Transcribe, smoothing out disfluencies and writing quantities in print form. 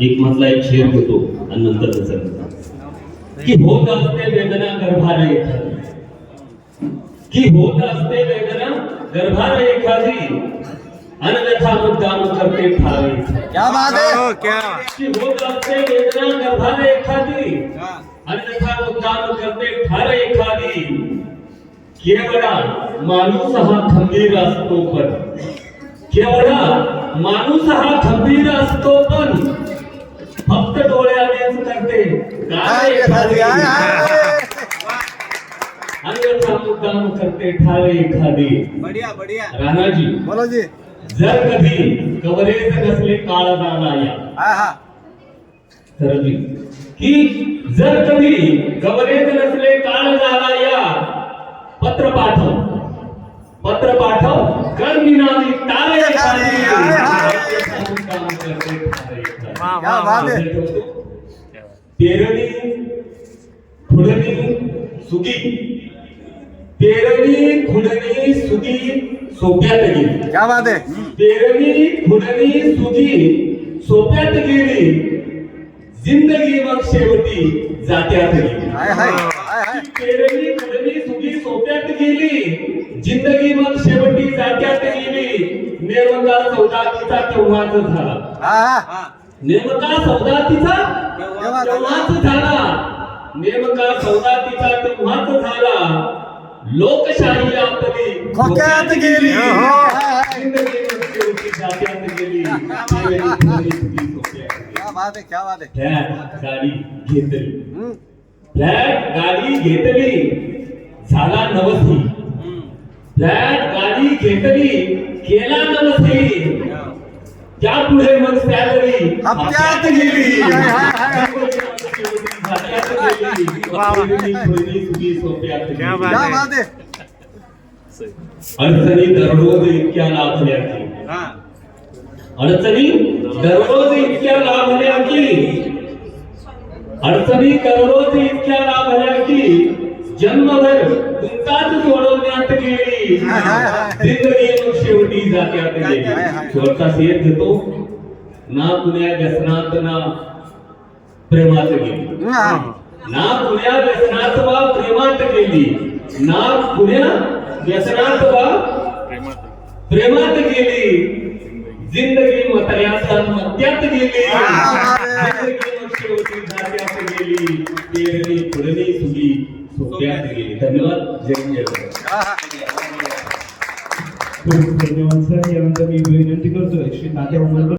एक मधला एक शेर होतो आणि नंतर त्याचा की होत असते वेदना गर्भाला एखादी, की होत असते वेदना गर्भाला एखादी, अन्यथा मुद्दाम करते ठावे। क्या बात है, क्या की होत असते वेदना गर्भाला एखादी, अन्यथा मुद्दाम करते ठावे एखादी। केवळा माणूस हा खंबीर असतो पण, केवळा माणूस हा खंबीर असतो पण, फक्त डोळ्यानेच करते काय एखादी, अन्यथा मुद्दाम करते ठावे एखादी। बढ़िया बढ़िया राणाजी बोलो जी। जर कधी कवरेज नसले काळ झाला या, हाँ हाँ खरं जी की जर कधी कवरेज नसले काळ झाला या, पत्र पाठव, पत्र पाठव कर निनावी टाळे एखादी, अन्यथा मुद्दाम करते ठावे एखादी। क्या बात है। पेरणी खुडणी सुगी, पेरणी खुडणी सुगी सोप्यात गेली, क्या बात है। पेरणी खुडणी सुगी सोप्यात गेली, जिंदगी मग शेवटी जात्यात गेली। हाय हाय हाय हाय। पेरणी खुडणी सुगी सोप्यात गेली, जिंदगी मग शेवटी जात्यात गेली। नेमका सौदा तिचा तेव्हाच झाला, हाँ हाँ नेमका सौदा तिचा तेव्हाच झाला, नेमका सौदा तिचा तेव्हाच झाला। लोकशाही आपली खोक्यात गेली। जिंदगी मग शेवटी जात्यात गेली, पेरणी खुडणी सुगी सोप्यात गेली। क्या बात है, क्या बात है। फ्लॅट गाडी घेतली, फ्लॅट गाडी घेतली झाला नवसी, फ्लॅट गाडी घेतली केला नवसी, त्यापुढे मग सॅलरी हप्त्यात गेली। हाय हाय क्या बात क्या है। बात है। अडचणी दररोज इतक्या लाभल्या की, हाँ अडचणी दररोज इतक्या लाभल्या की, अडचणी दररोज इतक्या लाभल्या की, जन्मभर गुंताच सोडवण्यात गेली, जिंदगी मग शेवटी जात्यात गेली। शेवटचा शेर घेतो, ना कुण्या व्यसनात ना प्रेमात गेली, ना कुण्या व्यसनात वा प्रेमात गेली, ना कुण्या व्यसनात वा प्रेमात गेली, जिंदगी मतल्यात मत्यात गेली, जिंदगी मग शेवटी जात्यात गेली, पेरणी खुडणी सुगी सोप्यात गेली। धन्यवाद। जय जय। हाँ, हाँ। खूप धन्यवाद।